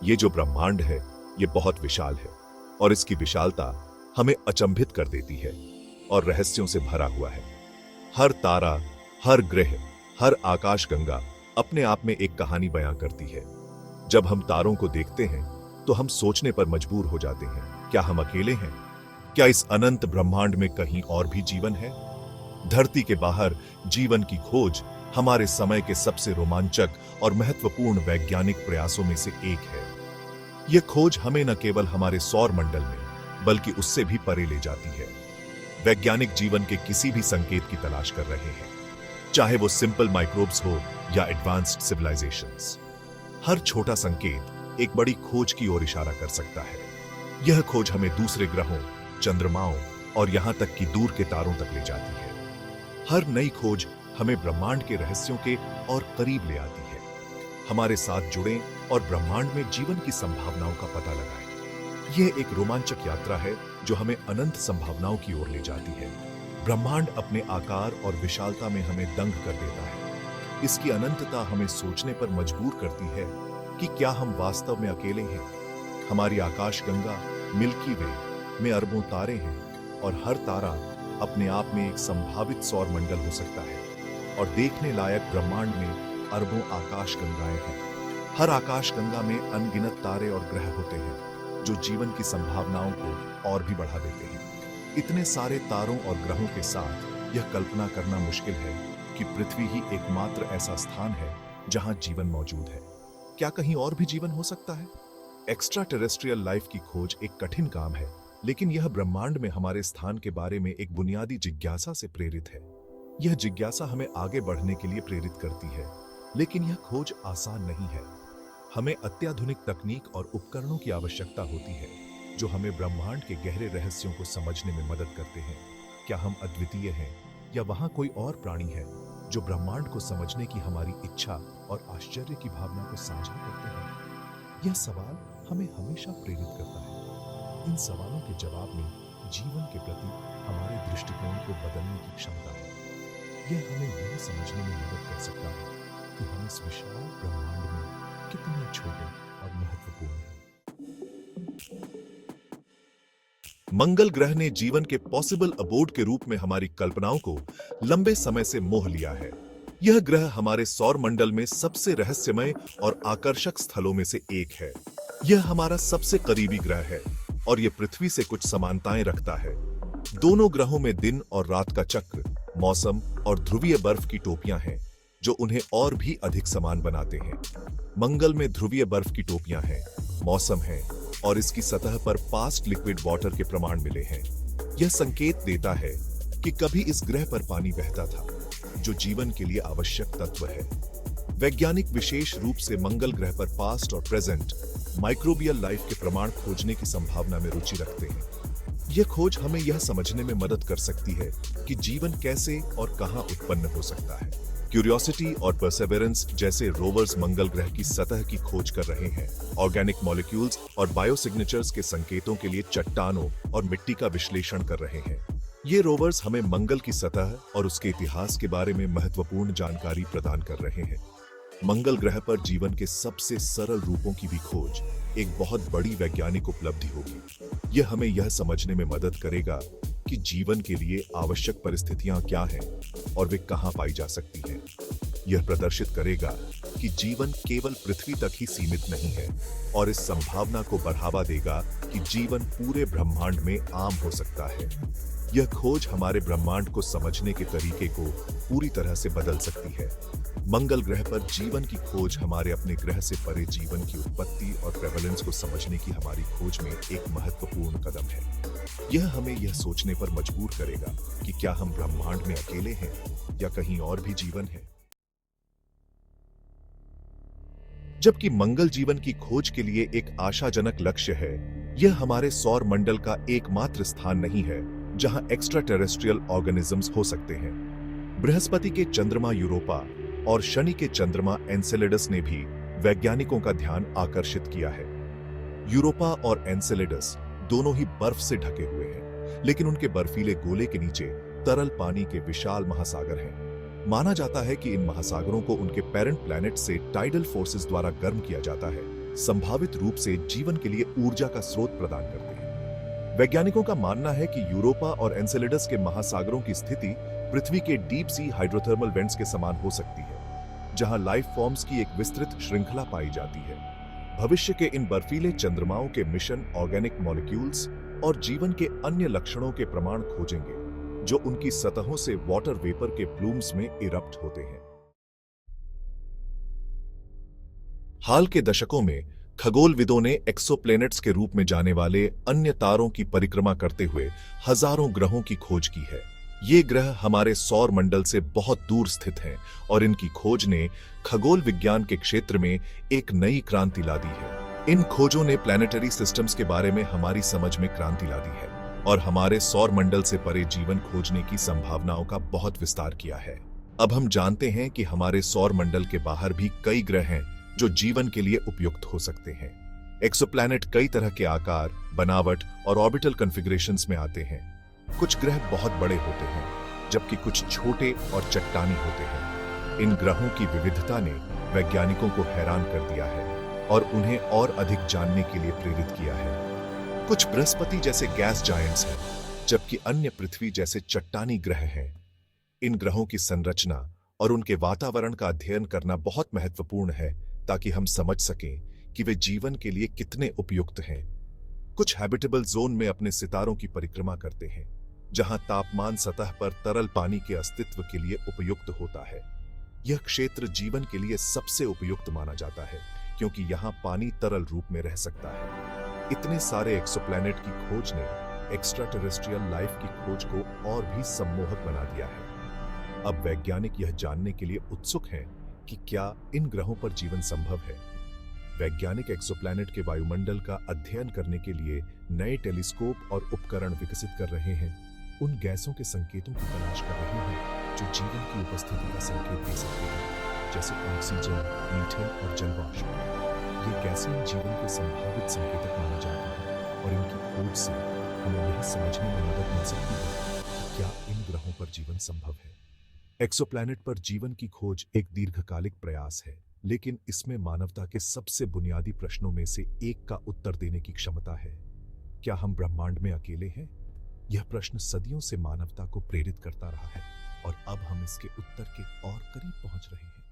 ये जो ब्रह्मांड है, ये बहुत विशाल है और इसकी विशालता हमें अचंभित कर देती है और रहस्यों से भरा हुआ है। हर तारा, हर ग्रह, हर आकाशगंगा अपने आप में एक कहानी बयां करती है। जब हम तारों को देखते हैं तो हम सोचने पर मजबूर हो जाते हैं, क्या हम अकेले हैं? क्या इस अनंत ब्रह्मांड में कहीं और भी जीवन है? धरती के बाहर जीवन की खोज हमारे समय के सबसे रोमांचक और महत्वपूर्ण वैज्ञानिक प्रयासों में से एक है। यह खोज हमें न केवल हमारे सौर मंडल में बल्कि उससे भी परे ले जाती है। वैज्ञानिक जीवन के किसी भी संकेत की तलाश कर रहे हैं, चाहे वो सिंपल माइक्रोब्स हो या एडवांस्ड सिविलाइजेशंस। हर छोटा संकेत एक बड़ी खोज की ओर इशारा कर सकता है। यह खोज हमें दूसरे ग्रहों, चंद्रमाओं और यहां तक कि दूर के तारों तक ले जाती है। हर नई खोज हमें ब्रह्मांड के रहस्यों के और करीब ले आती है। हमारे साथ जुड़ें और ब्रह्मांड में जीवन की संभावनाओं का पता लगाएं। यह एक रोमांचक यात्रा है जो हमें अनंत संभावनाओं की ओर ले जाती है। ब्रह्मांड अपने आकार और विशालता में हमें दंग कर देता है। इसकी अनंतता हमें सोचने पर मजबूर करती है कि क्या हम वास्तव में अकेले हैं? हमारी आकाशगंगा मिल्की वे में अरबों तारे हैं और हर तारा अपने आप में एक संभावित सौर मंडल हो सकता है और देखने लायक ब्रह्मांड में अरबों आकाशगंगाएं हैं। हर आकाशगंगा में अनगिनत तारे और ग्रह होते हैं जो जीवन की संभावनाओं को और भी बढ़ा देते हैं। इतने सारे तारों और ग्रहों के साथ यह कल्पना करना मुश्किल है कि पृथ्वी ही एकमात्र ऐसा स्थान है जहां जीवन मौजूद है। क्या कहीं और भी जीवन हो सकता है? एक्स्ट्रा टेरेस्ट्रियल लाइफ की खोज एक कठिन काम है, लेकिन यह ब्रह्मांड में हमारे स्थान के बारे में एक बुनियादी जिज्ञासा से प्रेरित है। यह जिज्ञासा हमें आगे बढ़ने के लिए प्रेरित करती है, लेकिन यह खोज आसान नहीं है। हमें अत्याधुनिक तकनीक और उपकरणों की आवश्यकता होती है जो हमें ब्रह्मांड के गहरे रहस्यों को समझने में मदद करते हैं। क्या हम अद्वितीय हैं या वहां कोई और प्राणी है जो ब्रह्मांड को समझने की हमारी इच्छा और आश्चर्य की भावना को साझा करते हैं? यह सवाल हमें हमेशा प्रेरित करता है। इन सवालों के जवाब में जीवन के प्रति हमारे दृष्टिकोण को बदलने की क्षमता है। यह हमें यह समझने में मदद कर सकता है कि हम इस विशाल ब्रह्मांड में कितने छोटे और महत्वपूर्ण हैं। मंगल ग्रह ने जीवन के पॉसिबल अबोर्ड के रूप में हमारी कल्पनाओं को लंबे समय से मोह लिया है। यह ग्रह हमारे सौर मंडल में सबसे रहस्यमय और आकर्षक स्थलों में से एक है। यह हमारा सबसे करीबी ग्रह है और यह पृथ्वी से कुछ समानताएं रखता है। दोनों ग्रहों में दिन और रात का चक्र, मौसम और ध्रुवीय बर्फ की टोपियां हैं जो उन्हें और भी अधिक समान बनाते हैं। मंगल में ध्रुवीय बर्फ की टोपियां हैं, मौसम है और इसकी सतह पर पास्ट लिक्विड वाटर के प्रमाण मिले हैं। यह संकेत देता है कि कभी इस ग्रह पर पानी बहता था, जो जीवन के लिए आवश्यक तत्व है। वैज्ञानिक विशेष रूप से मंगल ग्रह पर पास्ट और प्रेजेंट माइक्रोबियल लाइफ के प्रमाण खोजने की संभावना में रुचि रखते हैं। यह खोज हमें यह समझने में मदद कर सकती है कि जीवन कैसे और कहां उत्पन्न हो सकता है। क्यूरियोसिटी और परसेवरेंस जैसे रोवर्स मंगल ग्रह की सतह की खोज कर रहे हैं। ऑर्गेनिक मॉलिक्यूल्स और बायोसिग्नेचर्स के संकेतों के लिए चट्टानों और मिट्टी का विश्लेषण कर रहे हैं। ये रोवर्स हमें मंगल की सतह और उसके इतिहास के बारे में महत्वपूर्ण जानकारी प्रदान कर रहे हैं। मंगल ग्रह पर जीवन के सबसे सरल रूपों की भी खोज एक बहुत बड़ी वैज्ञानिक उपलब्धि होगी। यह हमें यह समझने में मदद करेगा कि जीवन के लिए आवश्यक परिस्थितियां क्या हैं और वे कहां पाई जा सकती हैं। यह प्रदर्शित करेगा कि जीवन केवल पृथ्वी तक ही सीमित नहीं है और इस संभावना को बढ़ावा देगा कि जीवन पूरे ब्रह्मांड में आम हो सकता है। यह खोज हमारे ब्रह्मांड को समझने के तरीके को पूरी तरह से बदल सकती है। मंगल ग्रह पर जीवन की खोज हमारे अपने ग्रह से परे जीवन की उत्पत्ति और प्रेवलेंस को समझने की हमारी खोज में एक महत्वपूर्ण कदम है। यह हमें यह सोचने पर मजबूर करेगा कि क्या हम ब्रह्मांड में अकेले हैं या कहीं और भी जीवन है। जबकि मंगल जीवन की खोज के लिए एक आशाजनक लक्ष्य है, यह हमारे सौर मंडल का एकमात्र स्थान नहीं है जहां एक्स्ट्रा टेरेस्ट्रियल ऑर्गेनिजम्स हो सकते हैं। बृहस्पति के चंद्रमा यूरोपा और शनि के चंद्रमा एनसेलेडस ने भी वैज्ञानिकों का ध्यान आकर्षित किया है। यूरोपा और एनसेलेडस दोनों ही बर्फ से ढके हुए हैं, लेकिन उनके बर्फीले गोले के नीचे तरल पानी के विशाल महासागर हैं। माना जाता है कि इन महासागरों को उनके पेरेंट प्लैनेट से टाइडल फोर्सेस द्वारा गर्म किया जाता है, संभावित रूप से जीवन के लिए ऊर्जा का स्रोत प्रदान करते हैं। वैज्ञानिकों का मानना है कि यूरोपा और एनसेलेडस के महासागरों की स्थिति पृथ्वी के डीप सी हाइड्रोथर्मल वेंट्स के समान हो सकती है, जहां लाइफ फॉर्म्स की एक विस्तृत श्रृंखला पाई जाती है। भविष्य के इन बर्फीले चंद्रमाओं के मिशन ऑर्गेनिक मॉलिक्यूल्स और जीवन के अन्य लक्षणों के प्रमाण खोजेंगे, जो उनकी सतहों से वाटर वेपर के प्लूम्स में इरप्ट होते हैं। हाल के दशकों में खगोलविदों ने एक्सोप्लैनेट्स के रूप में जाने वाले अन्य तारों की परिक्रमा करते हुए हजारों ग्रहों की खोज की है। ये ग्रह हमारे सौर मंडल से बहुत दूर स्थित हैं और इनकी खोज ने खगोल विज्ञान के क्षेत्र में एक नई क्रांति ला दी है। इन खोजों ने प्लैनेटरी सिस्टम्स के बारे में हमारी समझ में क्रांति ला दी है और हमारे सौर मंडल से परे जीवन खोजने की संभावनाओं का बहुत विस्तार किया है। अब हम जानते हैं कि हमारे सौर मंडल के बाहर भी कई ग्रह हैं जो जीवन के लिए उपयुक्त हो सकते हैं। एक्सोप्लैनेट कई तरह के आकार, बनावट और ऑर्बिटल कॉन्फ़िगरेशंस में आते हैं। कुछ ग्रह बहुत बड़े होते हैं, जबकि कुछ छोटे और चट्टानी होते हैं। इन ग्रहों की विविधता ने वैज्ञानिकों को हैरान कर दिया है और उन्हें और अधिक जानने के लिए प्रेरित किया है। कुछ बृहस्पति जैसे गैस जायंट्स हैं, जबकि अन्य पृथ्वी जैसे चट्टानी ग्रह हैं। इन ग्रहों की संरचना और उनके वातावरण का अध्ययन करना बहुत महत्वपूर्ण है, ताकि हम समझ सकें कि वे जीवन के लिए कितने उपयुक्त हैं। कुछ हैबिटेबल जोन में अपने सितारों की परिक्रमा करते हैं, जहां तापमान सतह पर तरल पानी के अस्तित्व के लिए उपयुक्त होता है। यह क्षेत्र जीवन के लिए सबसे उपयुक्त माना जाता है, क्योंकि यहां पानी तरल रूप में रह सकता है। इतने सारे एक्सोप्लैनेट की खोज ने एक्स्ट्रा टेरेस्ट्रियल लाइफ की खोज को और भी सम्मोहक बना दिया है। अब वैज्ञानिक यह जानने के लिए उत्सुक हैं कि क्या इन ग्रहों पर जीवन संभव है। वैज्ञानिक एक्सोप्लैनेट के वायुमंडल का अध्ययन करने के लिए नए टेलीस्कोप और उपकरण विकसित कर रहे हैं। उन गैसों के संकेतों की तलाश कर रहे हैं जो जीवन की उपस्थिति का संकेत दे सकते हैं, जैसे ऑक्सीजन, मीथेन और जलवाष्प। ये गैसें जीवन के संभावित संकेतक मानी जाती हैं और इनकी खोज से हमें यह समझने में मदद मिल सकती है कि क्या इन ग्रहों पर जीवन संभव है। एक्सोप्लैनेट पर जीवन की खोज एक दीर्घकालिक प्रयास है, लेकिन इसमें मानवता के सबसे बुनियादी प्रश्नों में से एक का उत्तर देने की क्षमता है। क्या हम ब्रह्मांड में अकेले हैं? यह प्रश्न सदियों से मानवता को प्रेरित करता रहा है और अब हम इसके उत्तर के और करीब पहुंच रहे हैं।